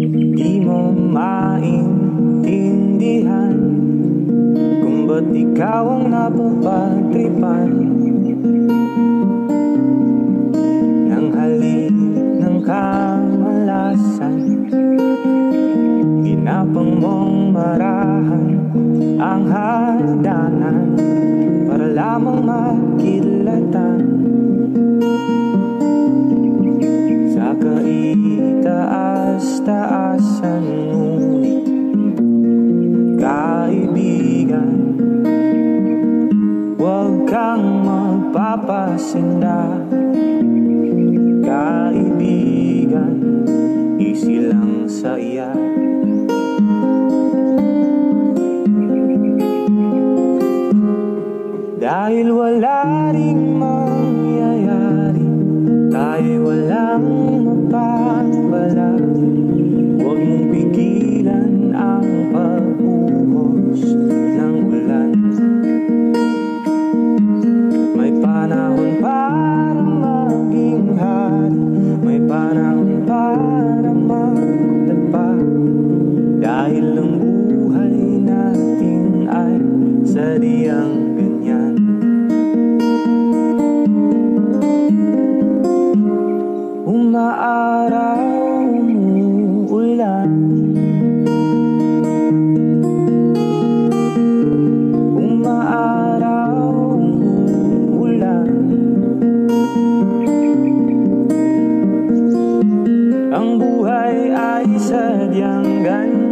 Di mo maintindihan kung ba't ikaw ang napapagtripan ng halik ng kamalasan. Ginapang mong marahan ang hagdanan para lamang makilatan sa kaitaas-taasan. Ngunit kaibigan, huwag kang magpapasinda. Kaibigan, easy lang sa iya. Dahil wala ring mangyayari, tayo'y walang mapapala. Huwag mong pigilan ang pagbuhos ng ulan. May panahon para maging hari, may panahon para magdapa. Dahil ang buhay natin ay sadyang ganyan. Umaaraw, umuulan, umaaraw, umuulan. Ang buhay ay sadyang ganyan.